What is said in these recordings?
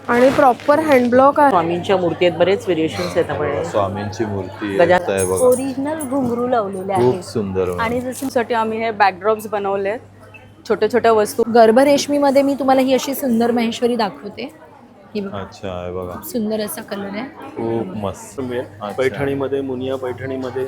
आणि proper hand block आहे. स्वामींच्या मूर्ती आहेत, बरेच व्हेरिएशन्स आहेत. आपण स्वामींची मूर्ती आहे बघा, ओरिजिनल घुंगरू लावलेले खूप आहेत. सुंदर. आणि जसं आम्ही हे बॅकड्रॉप्स बनवले, छोट्या छोट्या वस्तू. गर्भरेशमीमध्ये मी तुम्हाला ही अशी सुंदर महेश्वरी दाखवते. ही बघा, अच्छा आहे बघा, सुंदर असा कलर आहे, खूप मस्त. पैठणीमध्ये, मुनिया पैठणीमध्ये.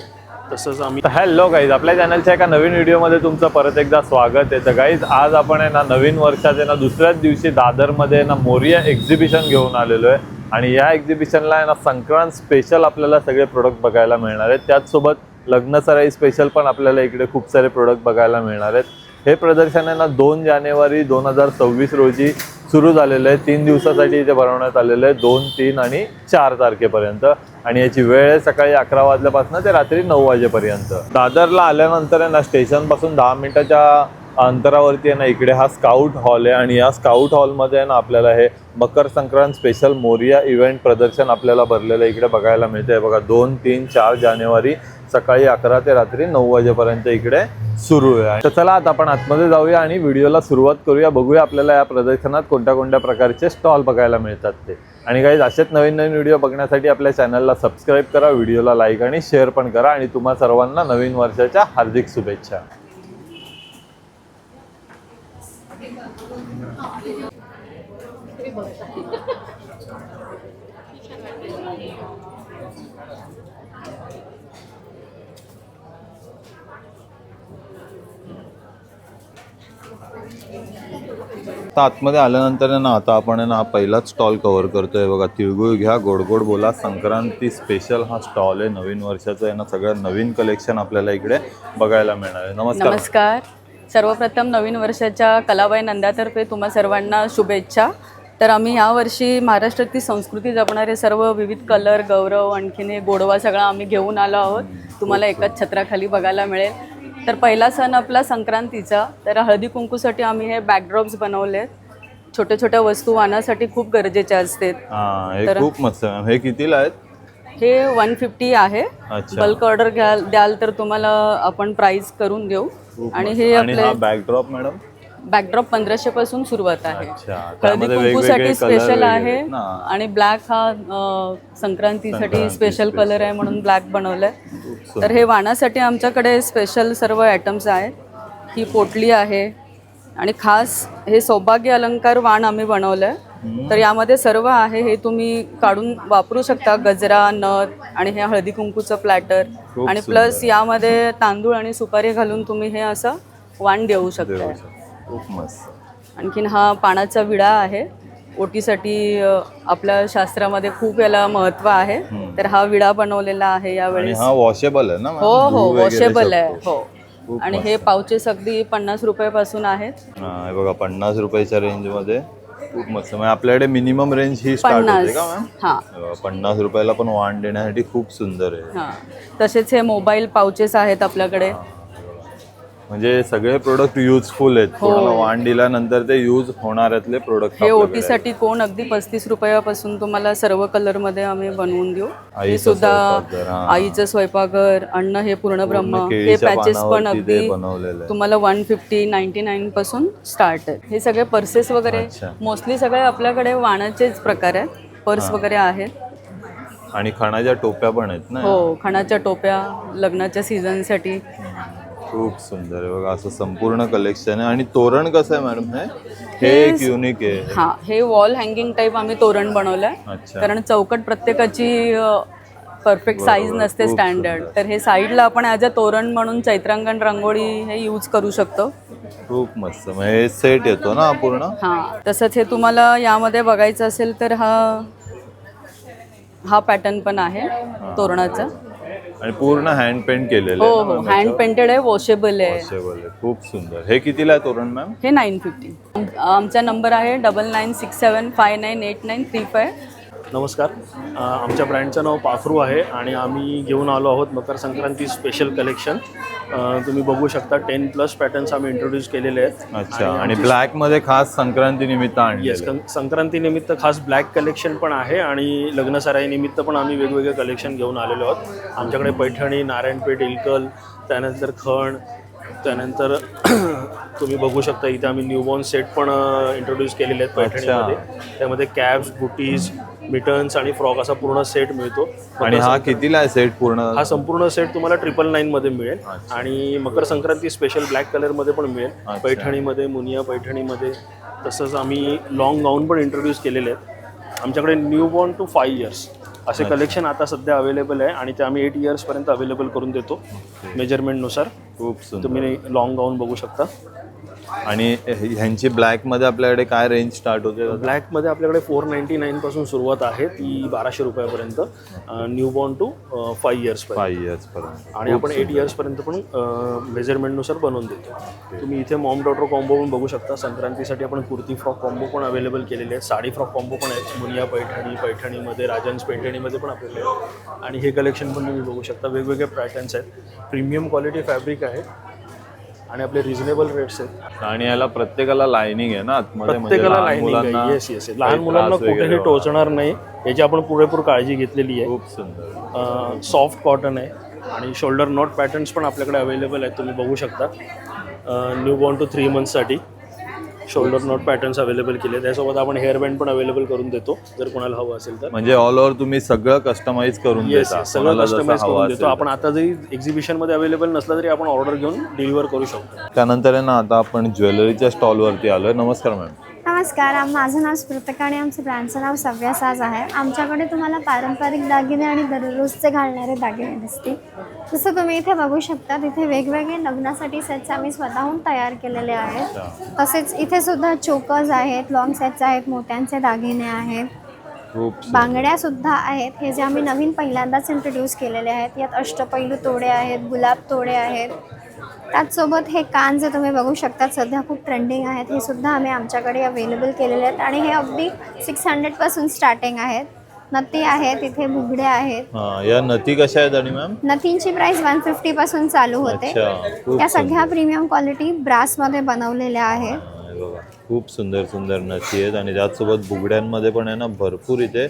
तसंच आम्ही हॅलो गाईज, आपल्या चॅनलच्या एका नवीन व्हिडिओमध्ये तुमचं परत एकदा स्वागत आहे. तर गाईज, आज आपण आहे ना नवीन वर्षाचे ना दुसऱ्याच दिवशी दादरमध्ये ना मोरिया एक्झिबिशन घेऊन आलेलो आहे. आणि या एक्झिबिशनला आहे ना संक्रांत स्पेशल आपल्याला सगळे प्रोडक्ट बघायला मिळणार आहेत. त्याचसोबत लग्नसराई स्पेशल पण आपल्याला इकडे खूप सारे प्रोडक्ट बघायला मिळणार आहेत. हे प्रदर्शन आहे ना 2 जानेवारी 2026 रोजी सुरू झालेलं आहे. 3 दिवसासाठी इथे भरवण्यात आलेलं आहे, 2, 3 आणि 4 तारखेपर्यंत. आणि याची वेळ आहे सकाळी 11 वाजल्यापासून ते रात्री 9 वाजेपर्यंत. दादरला आल्यानंतर आहे ना स्टेशनपासून 10 मिनिटाच्या अंतरावरती आहे ना इकडे हा स्काउट हॉल आहे. आणि या स्काउट हॉलमध्ये आहे ना आपल्याला हे मकर संक्रांत स्पेशल मोरिया इव्हेंट प्रदर्शन आपल्याला भरलेलं इकडे बघायला मिळते. बघा, 2, 3, 4 जानेवारी सकाळी 11 ते रात्री 9 वाजेपर्यंत इकडे सुरू आहे. तर चला आता आपण आतमध्ये जाऊया आणि व्हिडिओला सुरुवात करूया. बघूया आपल्याला या प्रदर्शनात कोणत्या कोणत्या प्रकारचे स्टॉल बघायला मिळतात ते. आणि गाईज, असेच नवीन नवीन व्हिडिओ बघण्यासाठी आपल्या चॅनलला सबस्क्राईब करा, व्हिडिओला लाईक आणि शेअर पण करा. आणि तुम्हा सर्वांना नवीन वर्षाच्या हार्दिक शुभेच्छा. आतमध्ये आल्यानंतर ना आता आपण ना पहिलाच स्टॉल कव्हर करतोय. बघा, तिळगुळ घ्या गोड गोड बोला संक्रांती स्पेशल हा स्टॉल आहे. नवीन वर्षाचं आहे ना सगळं नवीन कलेक्शन आपल्याला इकडे बघायला मिळणार आहे. नमस्कार. सर्वप्रथम नवीन वर्षाच्या कलाबाई नंद्यातर्फे तुम्हा सर्वांना शुभेच्छा. तर आम्ही यावर्षी महाराष्ट्रातली संस्कृती जपणारे सर्व विविध कलर, गौरव, आणखीन हे गोडवा सगळा आम्ही घेऊन आलो आहोत. तुम्हाला एकाच छत्राखाली बघायला मिळेल. तर पहिला सण आपला संक्रांतीचा. तर हळदी कुंकूसाठी आम्ही हे बॅकड्रॉप्स बनवलेत. छोट्या छोट्या वस्तू वाहण्यासाठी खूप गरजेच्या असतात. तर खूप मस्त. हे कितीला आहेत? हे 150 आहे. बल्क ऑर्डर द्याल तर तुम्हाला आपण प्राइस करून देऊ. आणि हे आपले बॅकड्रॉप मॅडम, बॅकड्रॉप 1500 पासून सुरुवात आहे. हळदी कुंकूसाठी स्पेशल आहे. आणि ब्लॅक हा संक्रांतीसाठी स्पेशल कलर आहे म्हणून ब्लॅक बनवलाय. तर हे वाणासाठी आमच्याकडे स्पेशल सर्व आयटम्स आहेत. ही पोटली आहे. आणि खास हे सौभाग्य अलंकार वाण आम्ही बनवलंय. तर यामध्ये सर्व आहे, हे तुम्ही काढून वापरू शकता. गजरा, नथ आणि हे हळदी कुंकूचं प्लॅटर. आणि प्लस यामध्ये तांदूळ आणि सुपारी घालून तुम्ही हे असं वाण देऊ शकता. खूप मस्त. आणखीन हा पानाचा विडा आहे. ओटीसाठी आपल्या शास्त्रामध्ये खूप याला महत्व आहे. तर हा विडा बनवलेला आहे यावेळेस. हा वॉशेबल आहे ना? हो हो, वॉशेबल आहे. हो. आणि हे पाउचेस अगदी 50 रुपयापासून आहेत. हे बघा, 50 रुपयाच्या रेंज मध्ये. खूप मस्त. म्हणजे आपल्याकडे मिनिमम रेंज ही स्टार्ट होते का मॅम? हा, 50 रुपयाला पण वाण देण्यासाठी खूप सुंदर आहे. हा. तसेच हे मोबाईल पाउचेस आहेत आपल्याकडे. म्हणजे सगळे प्रोडक्ट युजफुल आहेत. पूर्ण वाण दिल्यानंतर ते यूज होणाऱ्यातले प्रोडक्ट. हे ओटीसाठी कोण अगदी 35 रुपयापासून तुम्हाला सर्व कलर मध्ये आम्ही बनवून देऊ. हे सुद्धा आईचं स्वयंपाकघर, अन्न हे पूर्ण ब्रह्म. हे पॅचेस पण अगदी तुम्हाला 150, 99 पासून स्टार्ट आहेत. हे सगळे पर्सेस वगैरे मोस्टली सगळे आपल्याकडे वाणाचेच प्रकार आहेत. पर्स वगैरे आहेत. आणि खणाच्या टोप्या पण आहेत ना? हो, खणाच्या टोप्या लग्नाच्या सीझनसाठी. खूप सुंदर आहे बघा, असं संपूर्ण कलेक्शन आहे. आणि तोरण कसं आहे मॅडम? हे एक युनिक आहे. हा, हे वॉल हँगिंग टाईप आम्ही तोरण बनवलंय. कारण चौकट प्रत्येकाची परफेक्ट साईज नसते स्टँडर्ड. तर हे साईडला आपण ॲज अ तोरण म्हणून चैत्रांगण रांगोळी हे यूज करू शकतो. खूप मस्त. म्हणजे सेट येतो ना पूर्ण? हा. तसंच हे तुम्हाला यामध्ये बघायचं असेल तर हा पॅटर्न पण आहे तोरणाचा. आणि पूर्ण हँड पेंट केलेलं आहे. हो, हँड पेंटेड आहे, वॉशेबल आहे. खूप सुंदर. हे कितीला आहे तोरण मॅम? हे 950. आमचा नंबर आहे 9967598935. नमस्कार. आमच्या ब्रँडचं नाव पाखरू आहे आणि आम्ही घेऊन आलो आहोत मकर संक्रांती स्पेशल कलेक्शन. तुम्ही बघू शकता 10+ पॅटर्न्स आम्ही इंट्रोड्यूस केलेले आहेत. अच्छा. आणि ब्लॅक मध्ये खास संक्रांती निमित्त आणले? येस, संक्रांती निमित्त खास ब्लॅक कलेक्शन पण आहे. आणि लग्नसराई निमित्त पण आम्ही वेगवेगळे कलेक्शन घेऊन आलेलो आहोत. आमच्याकडे पैठणी, नारायणपेठ, इलकल, त्यानंतर खण, त्यानंतर तुम्ही बघू शकता इथे आम्ही न्यूबॉर्न सेट पण इंट्रोड्यूस केलेले आहेत पैठणीमध्ये. त्यामध्ये कॅप्स, बुटीज, मिटन्स आणि फ्रॉक असा पूर्ण सेट मिळतो. आणि हा कितीला आहे सेट पूर्ण? हा संपूर्ण सेट तुम्हाला 999 मध्ये मिळेल आणि Makar Sankranti special black colour मध्ये पण मिळेल. पैठणीमध्ये, मुनिया पैठणीमध्ये. तसंच आम्ही लॉंग गाऊन पण इंट्रोड्यूस केलेले आहेत. आमच्याकडे न्यूबॉर्न टू 5 इयर्स असे कलेक्शन आता सध्या अवेलेबल आहे आणि ते आम्ही 8 इयर्सपर्यंत अवेलेबल करून देतो मेजरमेंटनुसार. खूप सुंदर. तुम्ही लॉंग गाऊन बघू शकता. आणि ह्यांची ब्लॅक मध्ये आपल्याकडे काय रेंज स्टार्ट होते? ब्लॅकमध्ये आपल्याकडे 499 पासून सुरुवात आहे, ती 1200 रुपयापर्यंत. न्यूबॉर्न टू 5 इयर्स 5 इयर्स पर्यंत. आणि आपण 8 इयर्सपर्यंत पण मेजरमेंटनुसार बनवून देतो. तुम्ही इथे मॉम डॉटर कॉम्बो पण बघू शकता. संक्रांतीसाठी आपण कुर्ती फ्रॉक कॉम्बो पण अवेलेबल केलेले आहेत. साडी फ्रॉक कॉम्बो पण आहेत. मुनिया पैठणी, पैठणीमध्ये, राजन्स पैठणीमध्ये पण आपल्याकडे आहे. आणि हे कलेक्शन पण तुम्ही बघू शकता. वेगवेगळे पॅटर्न्स आहेत. प्रीमियम क्वालिटी फॅब्रिक आहे आणि आपले रिझनेबल रेट्स आहेत. आणि याला प्रत्येकाला लाइनिंग आहे ना आतमध्ये? प्रत्येकाला लाइनिंग आहे. Yes yes. लहान मुलांना कुठेही टोचणार नाही याची आपण पुरेपूर काळजी घेतलेली आहे. खूप सुंदर. सॉफ्ट कॉटन आहे आणि शोल्डर नॉट पॅटर्न्स पण आपल्याकडे अवेलेबल आहेत. तुम्ही बघू शकता. न्यूबॉर्न टू 3 मंथसाठी शोल्डर नॉट पॅटर्न्स अवेलेबल केले. त्यासोबत आपण हेअर बँड पण अवेलेबल करून देतो जर कोणाला हवं असेल तर. म्हणजे ऑल ओव्हर तुम्ही सगळं कस्टमाइज करून देता? सगळं कस्टमाइज करून देतो आपण. आता जरी एक्झिबिशन मध्ये अवेलेबल नसलं तरी आपण ऑर्डर घेऊन डिलिव्हर करू शकतो. त्यानंतर आहे ना आता आपण ज्वेलरीच्या स्टॉलवरती आलोय. नमस्कार मॅम. नमस्कार. माझं नाव स्मृतिका आणि आमचं ब्रँडचं नाव सव्या साज आहे. आमच्याकडे तुम्हाला पारंपरिक दागिने आणि दररोजचे घालणारे दागिने दिसतील. जसं तुम्ही इथे बघू शकता, तिथे वेगवेगळे लग्नासाठी सेट्स आम्ही स्वतःहून तयार केलेले आहेत. तसेच इथे सुद्धा चोकर्स आहेत, लॉंग सेट्स आहेत, मोत्यांचे दागिने आहेत, बांगड्या सुद्धा आहेत. हे जे आम्ही नवीन पहिल्यांदाच इंट्रोड्यूस केलेले आहेत. यात अष्टपैलू तोडे आहेत, गुलाब तोडे आहेत. त्याचसोबत हे कान जे तुम्ही बघू शकता सध्या खूप ट्रेंडिंग आहेत, हे सुद्धा आम्ही आमच्याकडे अवेलेबल केलेले आहेत. आणि हे अगदी 600 पासून स्टार्टिंग आहेत. नथी आहेत, इथे बुगडे आहेत. या नथी कशा आहेत? आणि मॅम नथींची प्राइस 150 पासून चालू होते. त्या सगळ्या प्रीमियम क्वालिटी ब्रासमध्ये बनवलेल्या आहेत. खूप सुंदर सुंदर नथी आहेत आणि त्याचसोबत बुगड्यांमध्ये पण आहे ना भरपूर इथे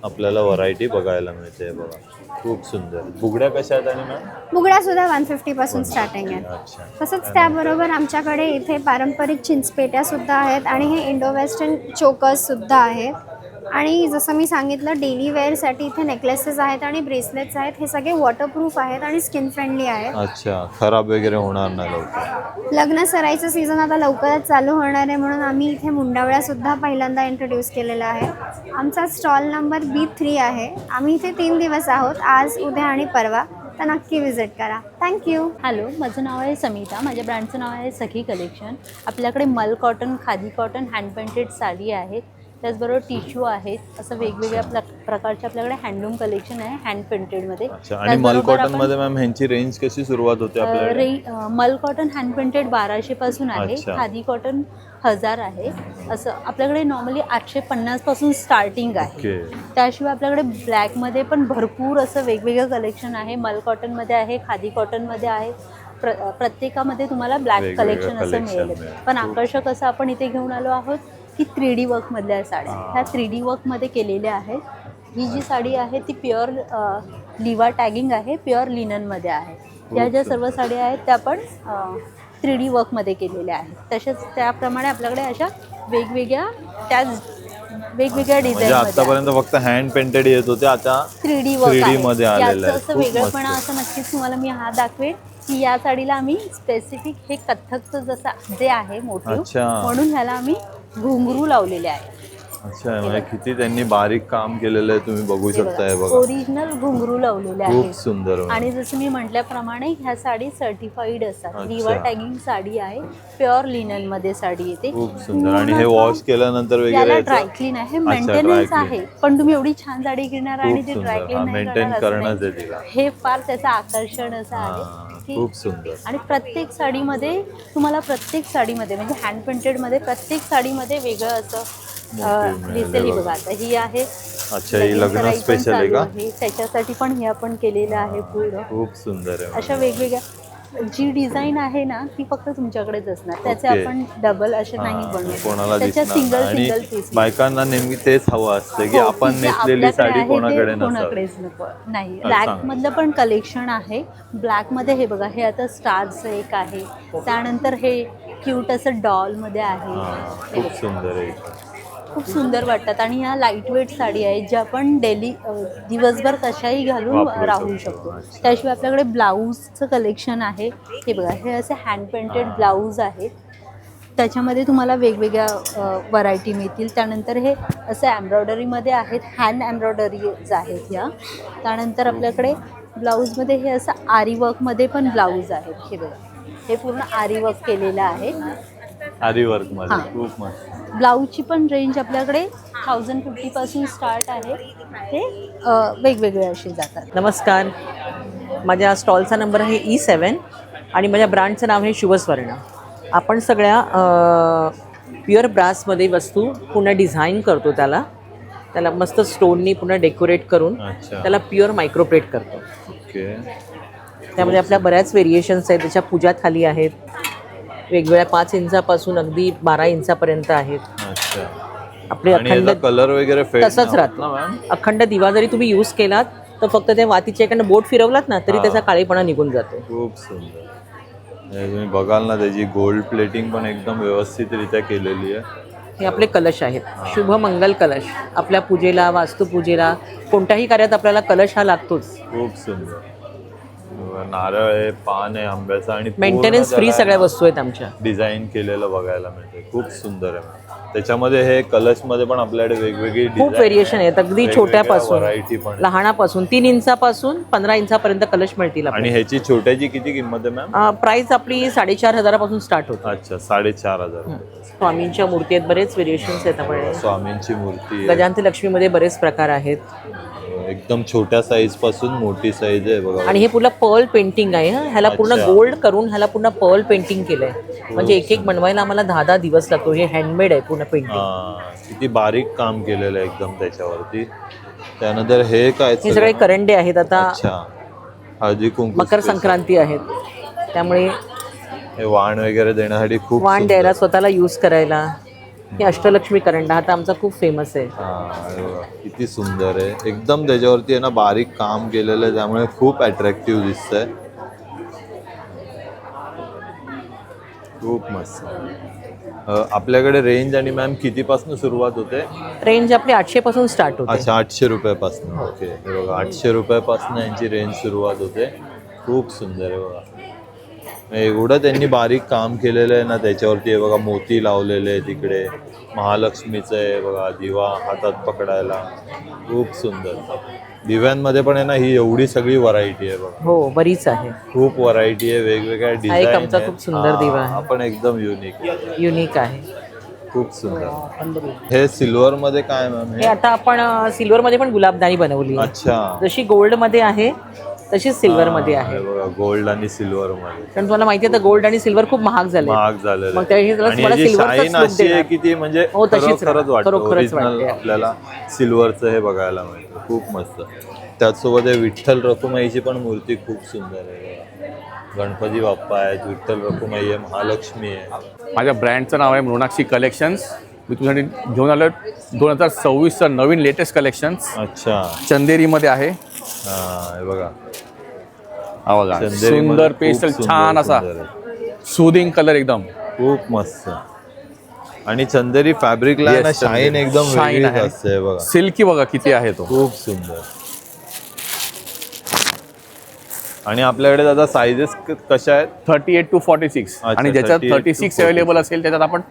आपल्याला व्हरायटी बघायला मिळते. बघा खूप सुंदर. बुगड्या कशा आहेत? आणि मॅम बुगड्या सुद्धा 150 पासून स्टार्टिंग आहेत. तसंच त्याबरोबर आमच्याकडे इथे पारंपरिक चिंचपेट्या सुद्धा आहेत आणि हे इंडो वेस्टर्न चोकर्स सुद्धा आहेत. आणि जसं मी सांगितलं, डेली वेअरसाठी इथे नेकलेसेस आहेत आणि ब्रेसलेट्स आहेत. हे सगळे वॉटरप्रूफ आहेत आणि स्किन फ्रेंडली आहेत. अच्छा, खराब वगैरे होणार नाही लवकर. लग्न सराईचं सीझन आता लवकरच चालू होणार आहे म्हणून आम्ही इथे मुंडावळ्या सुद्धा पहिल्यांदा इंट्रोड्यूस केलेला आहे. आमचा स्टॉल नंबर B3 आहे. आम्ही इथे 3 दिवस आहोत, आज, उद्या आणि परवा. तर नक्की विजिट करा. थँक्यू. हॅलो, माझं नाव आहे समिता. माझ्या ब्रँडचं नाव आहे सखी कलेक्शन. आपल्याकडे मल cotton, khadi cotton, hand painted sari आहेत. त्याचबरोबर टिश्यू आहेत. असं वेगवेगळ्या प्रकारचे आपल्याकडे हँडलूम कलेक्शन आहे हँड पेंटेडमध्ये. आणि मल कॉटन मध्ये मॅम ह्यांची रेंज कशी सुरुवात होते आपल्याकडे? मल कॉटन हँड पेंटेड 1200 पासून आहे. खादी कॉटन 1000 आहे. असं आपल्याकडे नॉर्मली 850 पासून स्टार्टिंग आहे. त्याशिवाय आपल्याकडे ब्लॅकमध्ये पण भरपूर असं वेगवेगळं कलेक्शन आहे. मल कॉटनमध्ये आहे, खादी कॉटनमध्ये आहे. प्रत्येकामध्ये तुम्हाला ब्लॅक कलेक्शन असं मिळेल. पण आकर्षक असं आपण इथे घेऊन आलो आहोत की 3D वर्कमधल्या साड्या. ह्या 3D वर्कमध्ये केलेल्या आहेत. ही जी साडी आहे ती प्युअर लिवा टॅगिंग आहे, प्युअर लिननमध्ये आहे. या ज्या सर्व साड्या आहेत त्या पण 3D वर्कमध्ये केलेल्या आहेत. तसेच त्याप्रमाणे आपल्याकडे अशा वेगवेगळ्या डिझाईन. आतापर्यंत फक्त हँड पेंटेड येत होते, आता 3D वर्क मध्ये आलेलं आहे. असं वेगळंपणा असं नक्कीच तुम्हाला मी हा दाखवेन की या साडीला आम्ही स्पेसिफिक हे कथ्थकचं जसं जे आहे मोटिव्ह म्हणून ह्याला आम्ही घुंगरू लावलेले आहे. अच्छा, म्हणजे किती त्यांनी बारीक काम केलेलं आहे तुम्ही बघू शकताय. बघा, ओरिजिनल घुंगरू लावलेले आहे. खूप सुंदर. आणि जसं मी म्हटल्याप्रमाणे ह्या साडी सर्टिफाईड असतात. लिवा टॅगिंग साडी आहे, प्युअर लिनन मध्ये साडी येते. खूप सुंदर. आणि हे वॉश केल्यानंतर वगैरे ड्रायक्लीन आहे, मेंटेनन्स आहे. पण तुम्ही एवढी छान साडी घेणार आणि ती ड्रायक्लीन मेंटेन करणंच आहे तिला. हे फार त्याचं आकर्षण असं आहे. खूप सुंदर. आणि प्रत्येक साडीमध्ये तुम्हाला म्हणजे हँड पेंटेड मध्ये प्रत्येक साडीमध्ये वेगळं असं दिसेल. बघा आता ही आहे. अच्छा, ही लग्न स्पेशल आहे का? त्याच्यासाठी पण हे आपण केलेलं आहे पूर्ण. खूप सुंदर आहे. अशा वेगवेगळ्या जी डिझाईन आहे ना ती फक्त तुमच्याकडेच असणार. त्याचे आपण डबल असे नाही बनवू. त्याच्या सिंगल पीस. बायकांना नेमकी तेच हवं असतं की आपण नेसलेली साडी कोणाकडेच नको. नाही, ब्लॅक मधलं पण कलेक्शन आहे. ब्लॅक मध्ये हे बघा, हे आता स्टार्स एक आहे. त्यानंतर हे क्यूट असं डॉलमध्ये आहे. खूप सुंदर आहे. खूप सुंदर वाटतात आणि ह्या लाईट वेट साडी आहेत ज्या आपण डेली दिवसभर कशाही घालून वापरू राहू शकतो. शकतो. अच्छा. त्याशिवाय आपल्याकडे ब्लाऊजचं कलेक्शन आहे. हे बघा, हे असे हँड पेंटेड ब्लाऊज आहेत. त्याच्यामध्ये तुम्हाला वेगवेगळ्या व्हरायटी मिळतील. त्यानंतर हे असे एम्ब्रॉयडरीमध्ये आहेत, हँड एम्ब्रॉयडरीज आहेत ह्या. त्यानंतर आपल्याकडे ब्लाऊजमध्ये हे असं आरी वर्कमध्ये पण ब्लाऊज आहेत. हे बघा, हे पूर्ण आरी वर्क केलेलं आहे. आरी वर्क मध्ये हां. खूप मस्त. ब्लाऊजची पण रेंज आपल्याकडे 1050 पासून स्टार्ट आहे. ते वेगवेगळे असे जातात. नमस्कार, माझ्या स्टॉलचा नंबर आहे E7 आणि माझ्या ब्रँडचं नाव आहे शुभस्वर्ण. आपण सगळ्या प्युअर ब्रासमध्ये वस्तू पुन्हा डिझाईन करतो. त्याला मस्त स्टोननी पुन्हा डेकोरेट करून अच्छा. त्याला प्युअर मायक्रोप्लेट करतो. ओके. त्यामध्ये आपल्या बऱ्याच व्हेरिएशन्स आहेत. त्याच्या पूजा थाली आहेत, वेगवेगळ्या 5 इंचापासून अगदी 12 इंचापर्यंत आहेत. अच्छा. आपले आणि अखंड याचा कलर वगैरे फेड तसंच राहतो. अखंड दिवा जरी तुम्ही यूज केलात तर फक्त त्या वातीच्या एखादं बोट फिरवलात ना तरी त्याचा काळेपणा निघून जातो. खूप सुंदर. हे तुम्ही बघाल ना, त्याची गोल्ड प्लेटिंग पण एकदम व्यवस्थितरित्या केलेली आहे. हे आपले कलश आहेत, शुभ मंगल कलश. आपल्या पूजेला, वास्तुपूजेला, कोणत्याही कार्यात आपल्याला कलश हा लागतोच. खूप सुंदर. नारळ आहे, पान आहे आंब्याचा आणि मेंटेनन्स फ्री सगळ्या वस्तू आहेत आमच्या. डिझाईन केलेलं बघायला मिळते. खूप सुंदर आहे. त्याच्यामध्ये हे कलश मध्ये पण आपल्याकडे वेगवेगळी खूप व्हेरिएशन आहेत, अगदी छोट्यापासून व्हरायटी पण. लहानापासून 3 इंचापासून 15 इंचापर्यंत कलश मिळतील. आणि ह्याची छोट्याची किती किंमत आहे मॅम? प्राइस आपली 4,500 पासून स्टार्ट होते. अच्छा, 4,500. स्वामींच्या मूर्ती आहेत, बरेच व्हेरिएशन्स आहेत आपल्याकडे. स्वामींची मूर्ती आहे. गजांत लक्ष्मीमध्ये बरेच प्रकार आहेत. एकदम छोट्या साईज पासून मोठी साईज आहे बघा. आणि हे पूर्ण पर्ल पेंटिंग आहे. ह्याला पूर्ण अच्छा. गोल्ड करून ह्याला पूर्ण पर्ल पेंटिंग केलंय. म्हणजे एक बनवायला आम्हाला 10 दिवस लागतो. हे हँडमेड आहे पूर्ण पेंटिंग. किती बारीक काम केलेलं आहे एकदम त्याच्यावरती. त्यानंतर हे काय? हे सगळे करंडे आहेत. आता अच्छा, हळदी कुंकू मकर संक्रांती आहेत, त्यामुळे हे वाण वगैरे देण्यासाठी खूप वाण सुंदर. द्यायला, स्वतःला यूज करायला. हे अष्टलक्ष्मी करंडा आता आमचा खूप फेमस आहे. हे बघा, किती सुंदर आहे. एकदम त्याच्यावरती आहे ना बारीक काम केलेलं आहे, त्यामुळे खूप अट्रॅक्टिव्ह दिसतंय. खूप मस्त. आपल्याकडे रेंज आणि मॅम कितीपासून सुरुवात होते? रेंज आपली 800 पासून स्टार्ट होते. अच्छा, 800 रुपयापासून. ओके. हे बघा, 800 रुपयापासून यांची रेंज सुरुवात होते. खूप सुंदर आहे बघा. एवढं त्यांनी बारीक काम केलेलं आहे ना त्याच्यावरती. हे बघा, मोती लावलेले आहे तिकडे. महालक्ष्मीचं आहे बघा, दिवा हातात पकडायला. खूप सुंदर. दिव्यांमध्ये पण आहे ना ही एवढी सगळी व्हरायटी आहे बघा. हो, बरीच आहे. खूप व्हरायटी आहे, वेगवेगळ्या हा एक डिझाईन. आमचा खूप सुंदर दिवा आहे. आपण एकदम युनिक आहे. खूप सुंदर. हे सिल्वर मध्ये काय मॅम? हे आता आपण सिल्वर मध्ये पण गुलाबदानी बनवली. अच्छा. जशी गोल्ड मध्ये आहे तशीच सिल्वर मध्ये आहे. बघा, गोल्ड आणि सिल्वर मध्ये. कारण तुम्हाला माहिती आहे गोल्ड आणि सिल्वर खूप महाग झाले. महाग झालेलं. मग त्याला आणि तुम्हाला याची सिल्वरचाच शाईन look अशी आहे देणार. की ती म्हणजे हो, तशीच खरंच वाटतं. खरोखरच ओरिजिनल वाटते. आपल्याला सिल्वरचं हे बघायला मिळतं. खूप मस्त. त्याचसोबत हे विठ्ठल रखुमाईची पण मूर्ती खूप सुंदर आहे. गणपती बाप्पा आहेत, विठ्ठल रखुमाई आहे, महालक्ष्मी आहे. माझ्या ब्रँडचं नाव आहे मृणाक्षी कलेक्शन्स. मी तुझ्यासाठी घेऊन आलो 2026चं नवीन लेटेस्ट कलेक्शन्स. अच्छा. चंदेरीमध्ये आहे. हा, हे बघा, हा बघा, चंदेरीमध्ये सुंदर खूप पेस्टल सुंदर छान असा सुंदर आहे. सुदिंग कलर एकदम खूप मस्त. आणि चंदेरी फॅब्रिकला Yes, ना शाईन चंदेरी. एकदम Shine वेगळीच आहे. असते बघा. सिल्की बघा किती आहे तो. खूप सुंदर. आणि आपल्याकडे दादा साईजेस कशा आहेत? 38 to 46. आणि ज्याच्यात 38 to 36 अवेलेबल असेल त्याच्यात आपण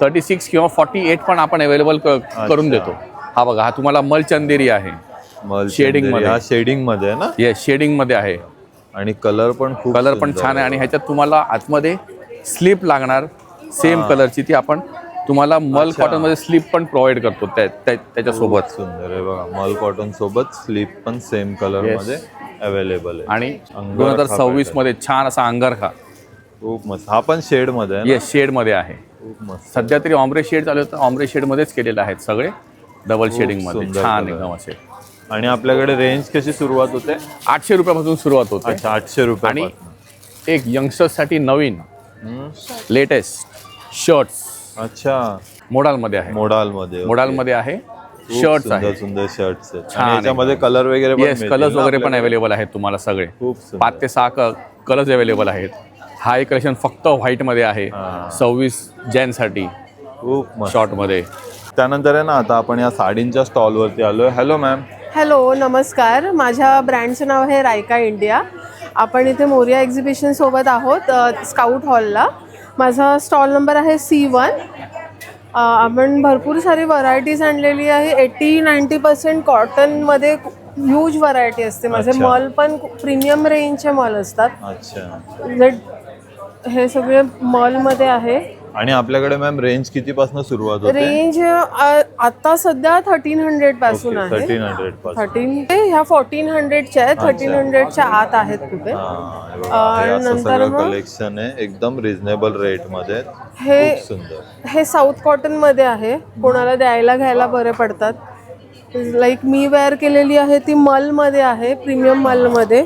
36 किंवा 48 पण आपण अवेलेबल करून देतो. हा बघा, हा तुम्हाला मल चंदेरी आहे. शेडिंग मध्ये. हा शेडिंग मध्ये आहे ना? येस, शेडिंग मध्ये आहे. आणि कलर पण खूप कलर पण छान आहे. आणि ह्याच्यात तुम्हाला आतमध्ये स्लीप लागणार सेम कलरची. ती आपण तुम्हाला मल कॉटन मध्ये स्लीप पण प्रोव्हाइड करतो त्याच्यासोबत. सुंदर आहे बघा. मल कॉटन सोबत स्लीप पण सेम कलर मध्ये अवेलेबल आहे. आणि 2026 मध्ये छान असा अंगरखा. खूप मस्त. हा पण शेड मध्ये आहे ना? येस, शेड मध्ये आहे. खूप मस्त. सध्या तरी ऑम्ब्रे शेड चालू होतं. ऑम्ब्रे शेड मध्येच केलेले आहेत सगळे, डबल शेडिंग मध्ये. सुंदर छान color. एकदम असे. आणि आपल्याकडे रेंज कशी सुरुवात होते? 800 रुपयापासून सुरुवात होते. अच्छा, 800 रुपये. आणि एक यंगस्टर्ससाठी नवीन लेटेस्ट शर्ट्स अच्छा, मोडालमध्ये आहे. मोडालमध्ये. मोडालमध्ये आहे. खूप शर्ट्स सुंदर आहेत. सुंदर शर्ट्स आहेत. छान आणि याच्यामध्ये कलर वगैरे पण येस, मिळतील कलर्स ना वगैरे पण आपल्याकडे? अवेलेबल आहेत तुम्हाला सगळे. खूप सुंदर. 5 ते 6 कलर्स अवेलेबल आहेत. हा एक कलेक्शन फक्त व्हाईटमध्ये आहे, 26 जॅनसाठी खूप मस्त. शॉर्टमध्ये. त्यानंतर आहे ना आता आपण या साडींच्या स्टॉलवरती आलोय. Hello ma'am. हॅलो, नमस्कार. माझ्या ब्रँडचं नाव आहे रायका इंडिया. आपण इथे मोरिया एक्झिबिशन सोबत आहोत स्काउट हॉलला. माझा स्टॉल नंबर आहे C1. आपण भरपूर सारी व्हरायटीज आणलेली आहे. 80-90% कॉटनमध्ये ह्यूज व्हरायटी असते. माझे मॉल पण प्रीमियम रेंजचे मॉल असतात. अच्छा. हे सगळे मॉलमध्ये आहे. आणि आपल्याकडे मॅम रेंज कितीपासून सुरुवात होते? रेंज आता सध्या 1300 पासून आहे. 1300 पासून. 13 ह्या 1400च्या आहेत. 1300च्या आत आहेत कुठे. नंतर कलेक्शन आहे एकदम रिझनेबल रेट मध्ये. हे सुंदर. हे साऊथ कॉटन मध्ये आहे. कोणाला द्यायला घ्यायला बरे पडतात. लाईक मी वेअर केलेली आहे ती मल मध्ये आहे, प्रीमियम मल मध्ये.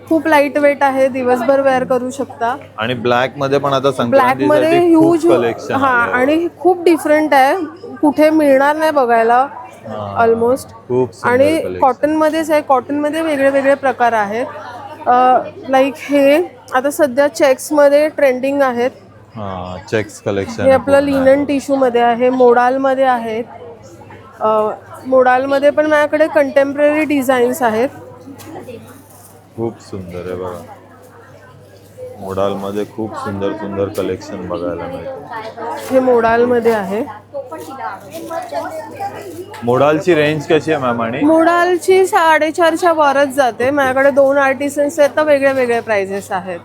खूप लाईट वेट आहे, दिवसभर वेअर करू शकता. आणि ब्लॅक मध्ये पण आता ब्लॅक मध्ये ह्यूज कलेक्शन. हा, आणि खूप डिफरंट आहे, कुठे मिळणार नाही बघायला ऑलमोस्ट. खूप आणि कॉटन मध्येच आहे. कॉटन मध्ये वेगळे वेगळे प्रकार आहेत. लाईक हे आता सध्या चेक्स मध्ये ट्रेंडिंग आहेत. Checks collection. हे आपलं लिनन टिश्यू मध्ये आहे. मोडाल मध्ये आहेत. मोडाल मध्ये पण माझ्याकडे कंटेम्पररी डिझाईन्स आहेत. खूप सुंदर आहे बघा. मोडाल मध्ये खूप सुंदर सुंदर कलेक्शन बघायला मिळते. हे मोडाल मध्ये आहे. मोडालची रेंज कशी आहे मॅम? आणि मोडालची 4.5च्या वरच जाते. माझ्याकडे 2 आर्टिसन्स आहेत तर वेगळे वेगळे प्राइजेस आहेत.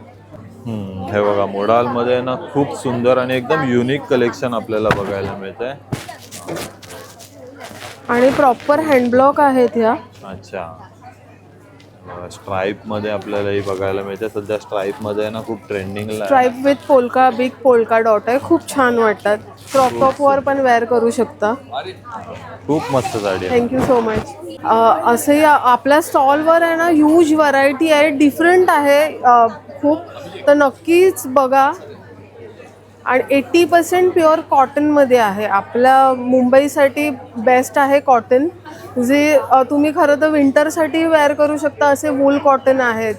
हे बघा मोडाल मध्ये ना खूप सुंदर आणि एकदम युनिक कलेक्शन आपल्याला बघायला मिळतंय. आणि प्रॉपर हँडब्लॉक आहेत ह्या. अच्छा. स्ट्राईप मध्ये आपल्याला बघायला मिळते. सध्या स्ट्राईप मध्ये ना खूप ट्रेंडिंगला. Stripe with polka, big polka dot आहे. खूप छान वाटतात. क्रॉप टॉप वर पण वेअर करू शकता. खूप मस्त साडी आहे. Thank you so much. असंही आपल्या स्टॉलवर आहे ना ह्यूज व्हरायटी आहे, डिफरंट आहे खूप. तर नक्कीच बघा. आणि 80% प्युअर कॉटनमध्ये आहे. आपल्या मुंबईसाठी बेस्ट आहे कॉटन, जे तुम्ही खरं तर विंटरसाठी वेअर करू शकता. असे वूल कॉटन आहेत,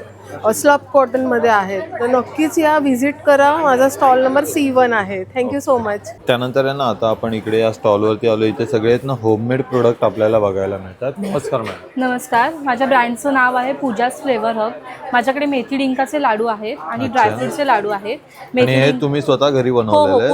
स्लब कॉटनमध्ये आहेत. तर नक्कीच या व्हिजिट करा. माझा स्टॉल नंबर C1 आहे. Thank you so much. त्यानंतर आहे ना आता आपण इकडे या स्टॉलवरती आलो. इथे सगळे आहेत ना होममेड प्रोडक्ट आपल्याला बघायला मिळतात. नमस्कार मॅम. नमस्कार. माझ्या ब्रँडचं नाव आहे पूजाज फ्लेवर हब. माझ्याकडे मेथी डिंकाचे लाडू आहेत आणि ड्रायफ्रूटचे लाडू आहेत. आणि हे तुम्ही स्वतः घरी बनवलेले आहेत?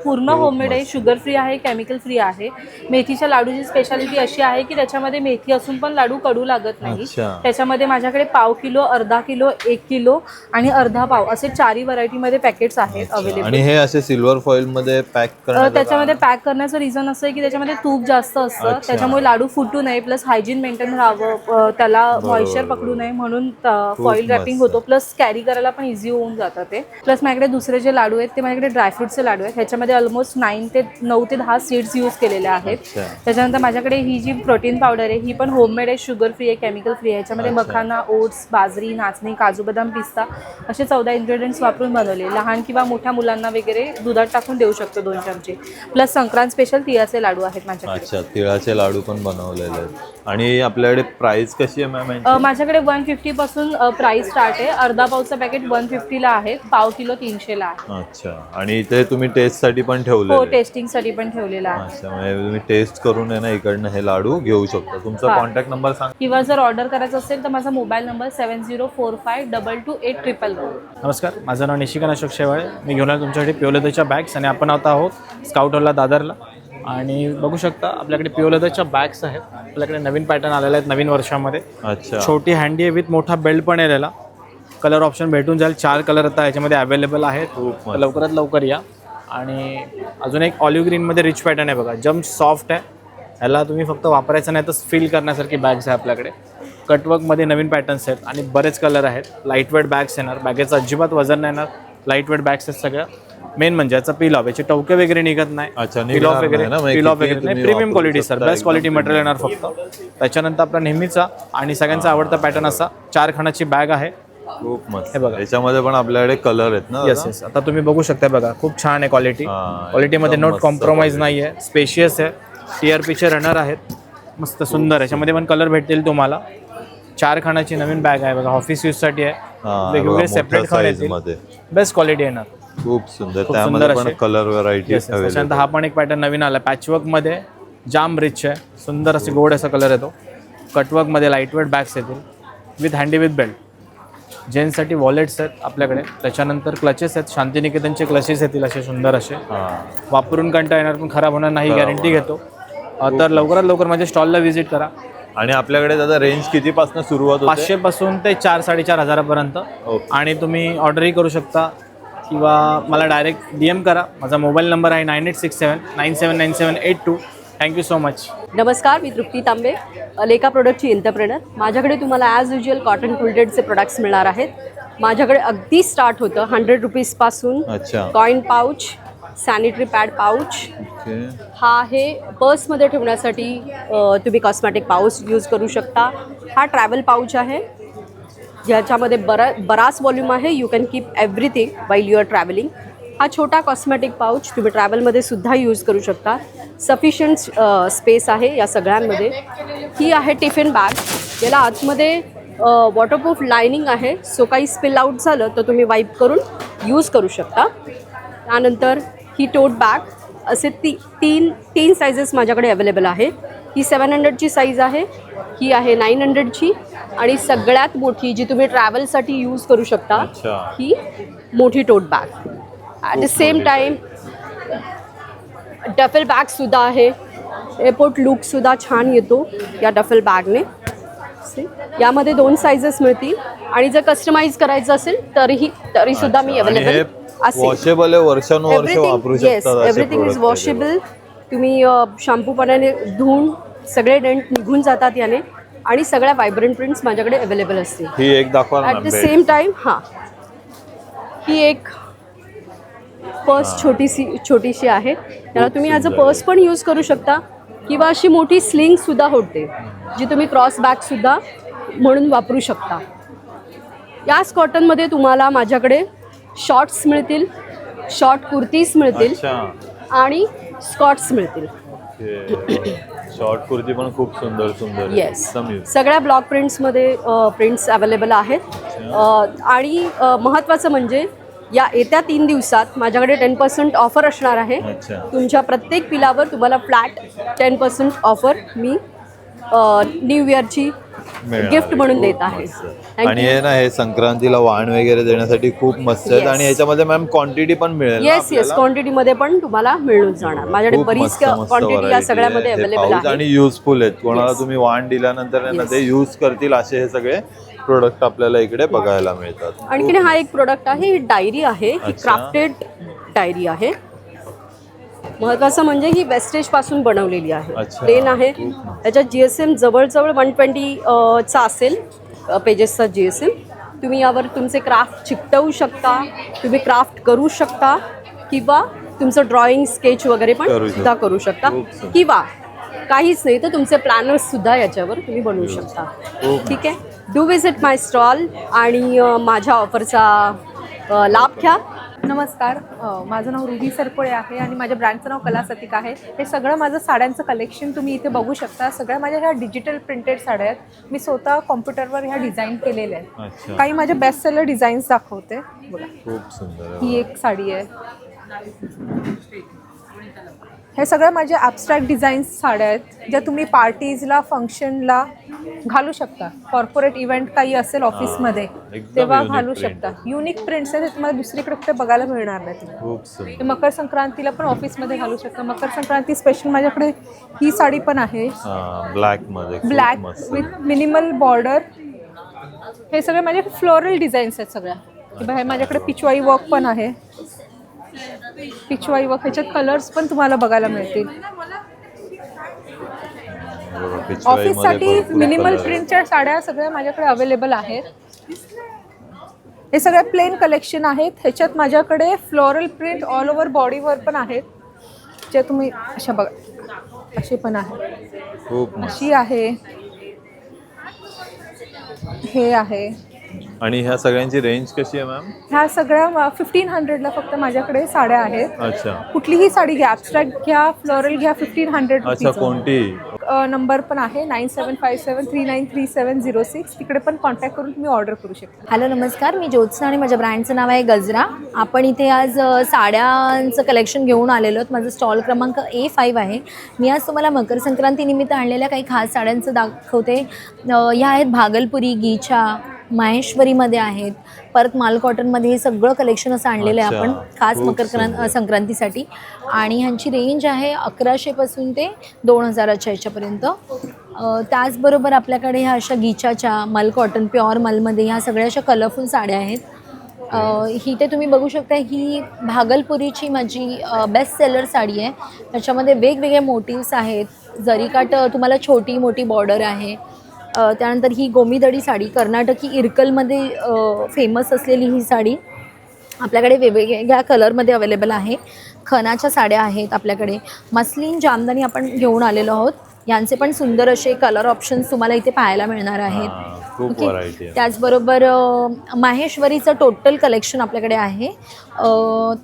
पूर्ण होममेड आहे. शुगर फ्री आहे, केमिकल फ्री आहे. मेथीच्या लाडूची स्पेशालिटी अशी आहे की त्याच्यामध्ये मेथी असून पण लाडू कडू लागत नाही. त्याच्यामध्ये माझ्याकडे पाव किलो, अर्धा किलो, 1 किलो आणि अर्धा पाव असे 4 व्हरायटीमध्ये पॅकेट्स आहेत अवेलेबल. आणि हे असे सिल्वर फॉइल मध्ये पॅक त्याच्यामध्ये पॅक करण्याचं रिझन असं आहे की त्याच्यामध्ये तूप जास्त असतं. त्याच्यामुळे लाडू फुटू नये, प्लस हायजीन मेंटेन राहावं, त्याला मॉइश्चर पकडू नये म्हणून फॉइल रॅपिंग होतो. प्लस कॅरी करायला पण इझी होऊन जातं ते. प्लस माझ्याकडे दुसरे जे लाडू आहेत ते माझ्याकडे ड्रायफ्रूटचे लाडू आहेत. ह्याच्यामध्ये ऑलमोस्ट 9 ते 10 सीड्स यूज केलेले आहेत. त्याच्यानंतर माझ्याकडे ही जी प्रोटीन पावडर आहे ही पण होममेड आहे, शुगर फ्री आहे, केमिकल फ्री आहे. ह्याच्यामध्ये मखाना, ओट्स, बाजरी, नाचणी, काजू बदाम, पिस्ता असे 14 इन्ग्रेडियंट्स वापरून बनवले. लहान किंवा मोठ्या मुलांना वगैरे दुधात टाकून देऊ शकतो 2 चमचे. प्लस संक्रांत स्पेशल तिळाचे लाडू आहेत माझ्याकडे. अच्छा, तिळाचे लाडू पण बनवलेले आहेत. आणि आपल्याकडे प्राइस कशी आहे मॅम? माझ्याकडे 150 पासून प्राइस स्टार्ट आहे. अर्धा पावचं पॅकेट 150 ला आहे, पाव किलो 300 ला आहे. अच्छा. आणि इथे तुम्ही टेस्ट साठी पण ठेवले? हो, टेस्टिंग साठी पण ठेवलेला आहे. अच्छा, म्हणजे तुम्ही टेस्ट करून आहे ना इकडनं हे लाडू घेऊ शकता. तुमचा कॉन्टॅक्ट नंबर सांगा. किंवा जर ऑर्डर करायचं असेल तर माझा मोबाईल नंबर 7045222811. नमस्कार, माझं नाव निशिकांत अशोक शेवाळे. मी घेऊन आलो तुमच्यासाठी प्युअर लेदरच्या बॅग्स. आणि आपण आता आहोत स्काउट हॉलला, दादरला. आणि बघू शकता आपल्याकडे प्युअर लेदरच्या बॅग्स आहेत. आपल्याकडे नवीन पॅटर्न आलेले आहेत नवीन वर्षामध्ये. अच्छा. छोटी हँडी आहे विथ मोठा बेल्ट पण आलेला. कलर ऑप्शन भेटून जाईल. 4 कलर आता याच्यामध्ये अवेलेबल आहेत. लवकरात लवकर या. आणि अजून एक ऑलिव्ह ग्रीनमध्ये रिच पॅटर्न आहे बघा, जम्प सॉफ्ट आहे. ह्याला तुम्ही फक्त वापरायचं नाही तर फील करण्यासारखी बॅग्स आहे आपल्याकडे. कटवर्कमध्ये नवीन पॅटर्न्स आहेत आणि बरेच कलर आहेत. लाईट वेट बॅग्स येणार, बॅगेचं अजिबात वजन नाही येणार. लाईट वेट बॅग्स आहेत सगळ्या. मेन म्हणजे याचा पील ऑफ, याचे टवके वगैरे निघत नाही. पील ऑफ वगैरे नाही. Premium quality sir, best quality material येणार फक्त. त्याच्यानंतर आपला नेहमीचा आणि सगळ्यांचा आवडता पॅटर्न असा 4 खानाची बॅग आहे. खूप मस्त. हे बघा, याच्यामध्ये पण आपल्याकडे कलर आहेत ना? येस. आता तुम्ही बघू शकता बघा, खूप छान आहे क्वालिटी. क्वालिटीमध्ये नोट कॉम्प्रोमाइज नाही आहे. स्पेशियस आहे. TRPचे रनर आहेत. मस्त सुंदर. याच्यामध्ये पण कलर भेटतील तुम्हाला. 4 खानाची नवीन बॅग आहे बघा, ऑफिस यूजसाठी आहे. वेगवेगळे सेपरेट साईज मध्ये बेस्ट क्वालिटी येणार. खूप सुंदर. खूप त्यामध्ये सुंदर पण असे. कलर व्हरायटी त्याच्यानंतर हा पण एक पॅटर्न नवीन आला पॅचवर्क मध्ये, जाम रिच आहे, सुंदर असे गोड असा कलर येतो. कटवर्क मध्ये लाईटवेट बॅग्स येतील विथ हँडी विथ बेल्ट. जेंट्ससाठी वॉलेट्स आहेत आपल्याकडे. त्याच्यानंतर क्लचेस आहेत, शांतिनिकेतनचे क्लचेस येतील असे सुंदर असे. वापरून कंटाळा येणार पण खराब होणार नाही गॅरंटी घेतो. तर लवकरात लवकर माझ्या स्टॉलला व्हिजिट करा. आणि आपल्याकडे दादा रेंज कितीपासून सुरुवात होते? 500 पासून ते 4-4.5 हजारापर्यंत. आणि तुम्ही ऑर्डरही करू शकता किंवा मला डायरेक्ट DM करा. माझा मोबाईल नंबर आहे 9867979782. Thank you so much. नमस्कार, मी तृप्ती तांबे, लेका प्रोडक्टची एंटरप्रेनर. माझ्याकडे तुम्हाला ॲज युज्युअल कॉटन क्विल्टेडचे प्रोडक्ट्स मिळणार आहेत. माझ्याकडे अगदी स्टार्ट होतं 100 रुपीजपासून. Coin pouch, sanitary pad pouch. हा आहे पर्समध्ये ठेवण्यासाठी. तुम्ही कॉस्मॅटिक पाऊच यूज करू शकता. हा ट्रॅव्हल पाऊच आहे, ह्याच्यामध्ये बराच वॉल्यूम आहे. You can keep everything while you are travelling. हा छोटा कॉस्मॅटिक पाऊच तुम्ही ट्रॅव्हलमध्ये सुद्धा यूज करू शकता. सफिशियंट स्पेस आहे या सगळ्यांमध्ये. ही आहे टिफिन बॅग. याला आतमध्ये वॉटरप्रूफ लायनिंग आहे, सो काही स्पिल आउट झालं तर तुम्ही वाईप करून यूज करू शकता. त्यानंतर ही टोट बॅग. असे तीन सायझेस माझ्याकडे अवेलेबल आहे. ही 700ची साईज आहे, ही आहे 900ची, आणि सगळ्यात मोठी जी तुम्ही ट्रॅव्हलसाठी यूज करू शकता ही मोठी tote bag. At the same time duffel बॅगसुद्धा आहे. एअरपोर्ट लुकसुद्धा छान येतो या डफल बॅगने. यामध्ये 2 साईजेस मिळतील, आणि जर कस्टमाइज करायचं असेल तरीसुद्धा मी अवेलेबल असेल. वॉशेबल आहे, वर्षानुवर्ष वापरू शकता. Yes, everything is washable. तुम्ही शॅम्पू पाण्याने धुवून सगळे डेंट निघून जातात याने, आणि सगळ्या व्हायब्रंट प्रिंट्स माझ्याकडे अवेलेबल असतील. ही एक दाखवा. ॲट द सेम टाईम ही एक पर्स छोटीशी आहे. त्याला तुम्ही ॲज अ पर्स पण यूज करू शकता, किंवा अशी मोठी स्लिंगसुद्धा होते जी तुम्ही क्रॉस बॅगसुद्धा म्हणून वापरू शकता. याच कॉटनमध्ये तुम्हाला माझ्याकडे शॉर्ट्स मिळतील, शॉर्ट कुर्तीज मिळतील, आणि स्कॉट्स मिळतील. शॉर्ट कुर्ती पण खूप सुंदर सुंदर. येस, सगळ्या ब्लॉक प्रिंट्समध्ये प्रिंट्स अवेलेबल आहेत. आणि महत्त्वाचं म्हणजे या येत्या 3 दिवसात माझ्याकडे 10% ऑफर असणार आहे. तुमच्या प्रत्येक पिलावर तुम्हाला फ्लॅट 10% ऑफर मी न्यू इयरची गिफ्ट म्हणून देत आहे. आणि हे ना, हे संक्रांतीला वाण वगैरे देण्यासाठी खूप मस्त आहेत. आणि याच्यामध्ये मॅम क्वांटिटी पण मिळेल. येस, क्वांटिटीमध्ये पण तुम्हाला मिळून जाणार. माझ्याकडे बरीच क्वांटिटी या सगळ्यामध्ये अवेलेबल आहे, आणि युजफुल आहेत. कोणाला तुम्ही वाण दिल्यानंतर ते यूज करतील असे हे सगळे प्रोडक्ट आपल्याला इकडे बघायला मिळतात. आणखीन हा एक प्रोडक्ट आहे, ही डायरी आहे, ही क्राफ्टेड डायरी आहे. महत्त्वाचं म्हणजे ही वेस्टेज पासून बनवलेली आहे, प्लेन आहे. त्याच्यात GSM जवळजवळ 120चा असेल पेजेसचा GSM. तुम्ही यावर तुमचे क्राफ्ट चिकटवू शकता, तुम्ही क्राफ्ट करू शकता, किंवा तुमचं ड्रॉइंग स्केच वगैरे पण सुद्धा करू शकता, किंवा काहीच नाही तर तुमचे प्लॅनर्स सुद्धा याच्यावर तुम्ही बनवू शकता. ठीक आहे, डू विजिट माय स्टॉल आणि माझ्या ऑफरचा लाभ घ्या. नमस्कार, माझं नाव रुही सरकोळे आहे आणि माझ्या ब्रँडचं नाव कलासतिक आहे. हे सगळं माझं साड्यांचं कलेक्शन तुम्ही इथे बघू शकता. सगळ्या माझ्या ह्या डिजिटल प्रिंटेड साड्या आहेत. मी स्वतः कॉम्प्युटरवर ह्या डिझाईन केलेल्या आहेत. काही माझे बेस्ट सेलर डिझाईन्स दाखवते. बोला, खूप सुंदर. ही एक साडी आहे. हे सगळ्या माझ्या ॲब्स्ट्रॅक्ट डिझाईन्स साड्या आहेत, ज्या तुम्ही पार्टीजला, फंक्शनला घालू शकता. कॉर्पोरेट इव्हेंट काही असेल ऑफिसमध्ये तेव्हा घालू शकता. युनिक प्रिंट्स आहेत, तुम्हाला दुसरीकडे कुठे बघायला मिळणार नाही. ते मकर संक्रांतीला पण ऑफिसमध्ये घालू शकता. मकर संक्रांती स्पेशल माझ्याकडे ही साडी पण आहे, ब्लॅक विथ मिनिमल बॉर्डर. हे सगळे माझे फ्लोरल डिझाईन्स आहेत सगळ्या. हे माझ्याकडे पिचवाई वर्क पण आहे. पिचवाई वर्क, ह्याच्यात कलर्स पण तुम्हाला बघायला मिळतील. ऑफिससाठी मिनिमल प्रिंटच्या साड्या सगळ्या माझ्याकडे अवेलेबल आहेत. हे सगळे प्लेन कलेक्शन आहेत. ह्याच्यात माझ्याकडे फ्लोरल प्रिंट ऑल ओव्हर बॉडीवर पण आहेत, जे तुम्ही अशा बघा, अशी पण आहे, अशी आहे, हे आहे. आणि ह्या सगळ्यांची रेंज कशी आहे मॅम? ह्या सगळ्या 1500ला फक्त माझ्याकडे साड्या आहेत. अच्छा कुठलीही साडी घ्या, ॲब्स्ट्रॅक्ट घ्या, फ्लोरल घ्या, 1500 अच्छा, कोणती? नंबर पण आहे 9757393706. तिकडे पण कॉन्टॅक्ट करून तुम्ही ऑर्डर करू शकता. हॅलो नमस्कार, मी ज्योत्स्ना आणि माझ्या ब्रँडचं नाव आहे गजरा. आपण इथे आज साड्यांचं कलेक्शन घेऊन आलेलो आहोत. माझं स्टॉल क्रमांक A5 आहे. मी आज तुम्हाला मकर संक्रांतीनिमित्त आणलेल्या काही खास साड्यांचं दाखवते. ह्या आहेत भागलपुरी, गीचा, माहेश्वरीमध्ये आहेत. परत माल कॉटनमध्ये हे सगळं कलेक्शन असं आणलेलं आहे आपण खास मकर संक्रांतीसाठी. आणि ह्यांची रेंज आहे 1100 पासून ते 2000च्या ह्याच्यापर्यंत. त्याचबरोबर आपल्याकडे ह्या अशा गीचाच्या मल कॉटन प्युअर मलमध्ये ह्या सगळ्या अशा कलरफुल साड्या आहेत. ही ते तुम्ही बघू शकता, ही भागलपुरीची माझी बेस्ट सेलर साडी आहे. त्याच्यामध्ये वेगवेगळे मोटिव्स आहेत. जरीकाठ तुम्हाला छोटी मोठी बॉर्डर आहे. त्यानंतर ही गोमीदडी साडी कर्नाटकी इरकलमध्ये फेमस असलेली ही साडी आपल्याकडे वेगवेगळ्या कलरमध्ये अवेलेबल आहे. खणाच्या साड्या आहेत आपल्याकडे. मस्लिन जामदानी आपण घेऊन आलेलो आहोत. यांचे पण सुंदर असे कलर ऑप्शन्स तुम्हाला इथे पाहायला मिळणार आहेत. त्याचबरोबर माहेश्वरीचं टोटल कलेक्शन आपल्याकडे आहे.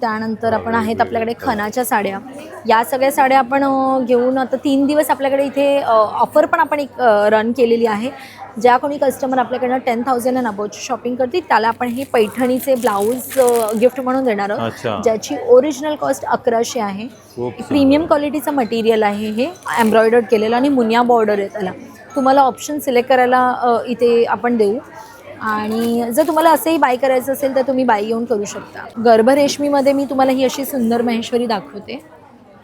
त्यानंतर आपण आहेत आपल्याकडे खणाच्या साड्या. या सगळ्या साड्या आपण घेऊन आता 3 दिवस आपल्याकडे इथे ऑफर पण आपण एक रन केलेली आहे. ज्या कोणी कस्टमर आपल्याकडनं 10,000 अँड अबोवची शॉपिंग करतील त्याला आपण हे पैठणीचे ब्लाऊज गिफ्ट म्हणून देणार आहोत, ज्याची ओरिजिनल कॉस्ट 1100 आहे. प्रीमियम क्वालिटीचं मटेरियल आहे हे, एम्ब्रॉयडर्ड केलेलं आणि मुनिया बॉर्डर आहे त्याला. तुम्हाला ऑप्शन सिलेक्ट करायला इथे आपण देऊ. आणि जर तुम्हाला असंही बाय करायचं असेल तर तुम्ही बाय येऊन करू शकता. गर्भरेशमीमध्ये मी तुम्हाला ही अशी सुंदर महेश्वरी दाखवते.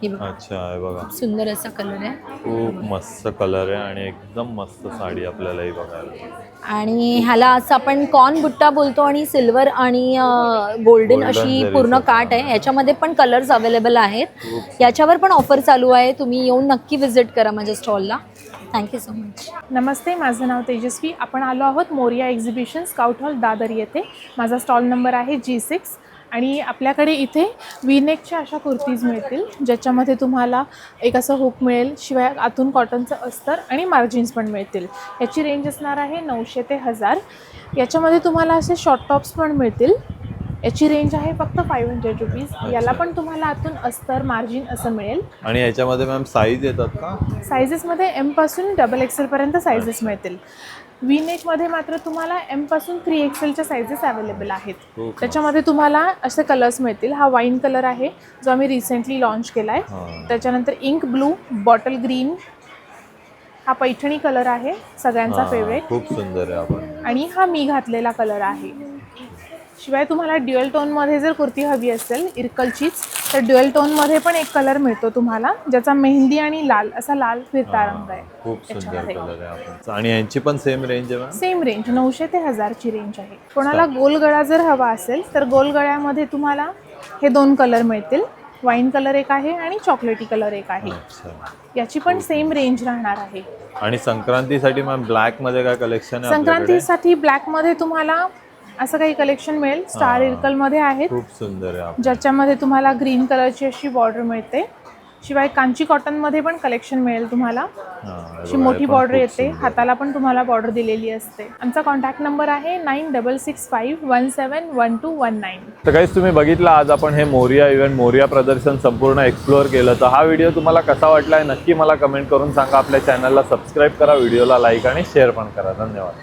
अच्छा, आहे बघा, सुंदर असा कलर आहे. खूप मस्त कलर आहे आणि एकदम मस्त साडी आपल्यालाही बघायला. आणि ह्याला असं आपण कॉर्न बुट्टा बोलतो आणि सिल्वर आणि गोल्डन अशी पूर्ण काट आहे. याच्यामध्ये पण कलर्स अवेलेबल आहेत. याच्यावर पण ऑफर चालू आहे. तुम्ही येऊन नक्की व्हिजिट करा माझ्या स्टॉलला. Thank you so much. नमस्ते, माझं नाव तेजस्वी. आपण आलो आहोत Morya exhibition scout hall Dadar येथे. माझा स्टॉल नंबर आहे G6. आणि आपल्याकडे इथे वीनेकच्या अशा कुर्तीज मिळतील, ज्याच्यामध्ये तुम्हाला एक असं हुक मिळेल, शिवाय आतून कॉटनचं अस्तर आणि मार्जिन्स पण मिळतील. याची रेंज असणार आहे 900 ते 1000. याच्यामध्ये तुम्हाला असे शॉर्ट टॉप्स पण मिळतील. याची रेंज आहे फक्त 500 रुपीज. याला पण तुम्हाला आतून अस्तर मार्जिन असं मिळेल. आणि याच्यामध्ये मॅम साईज येतात का? सायझेसमध्ये M पासून XXL पर्यंत सायझेस मिळतील. वीनेकमध्ये मात्र तुम्हाला M पासून 3XLच्या सायझेस अवेलेबल आहेत. त्याच्यामध्ये तुम्हाला असे कलर्स मिळतील. हा वाईन कलर आहे जो आम्ही रिसेंटली लॉन्च केला आहे. त्याच्यानंतर इंक ब्लू, बॉटल ग्रीन, हा पैठणी कलर आहे सगळ्यांचा फेवरेट, खूप सुंदर आहे. आपण आणि हा मी घातलेला कलर आहे. शिवाय तुम्हाला ड्युअल टोनमध्ये जर कुर्ती हवी असेल इरकलचीच, तर ड्युअल टोनमध्ये पण एक कलर मिळतो तुम्हाला, ज्याचा मेहंदी आणि लाल असा लाल फिरता रंग आहे. खूप सुंदर कलर आहे. आणि यांची पण सेम रेंज आहे? सेम रेंज 900 ते 1000ची रेंज आहे. कोणाला गोलगळा जर हवा असेल तर गोलगळ्यामध्ये तुम्हाला हे 2 कलर मिळतील. वाईन कलर एक आहे आणि चॉकलेटी कलर एक आहे. याची पण सेम रेंज राहणार आहे. आणि संक्रांतीसाठी मॅम ब्लॅक मध्ये काय कलेक्शन आहे? संक्रांतीसाठी ब्लॅक मध्ये तुम्हाला असं काही कलेक्शन मिळेल. स्टार इरकल मध्ये आहेत, खूप सुंदर आहे, ज्याच्यामध्ये तुम्हाला ग्रीन कलरची अशी बॉर्डर मिळते. शिवाय कांची कॉटन मध्ये पण कलेक्शन मिळेल तुम्हाला. अशी मोठी बॉर्डर येते, हाताला पण तुम्हाला बॉर्डर दिलेली असते. आमचा कॉन्टॅक्ट नंबर आहे 9665171219. तर काहीच तुम्ही बघितलं, आज आपण हे मोरिया इव्हेंट, मोरिया प्रदर्शन संपूर्ण एक्सप्लोअर केलं. तर हा व्हिडिओ तुम्हाला कसा वाटला आहे नक्की मला कमेंट करून सांगा. आपल्या चॅनलला सबस्क्राईब करा, व्हिडिओला लाईक आणि शेअर पण करा. धन्यवाद.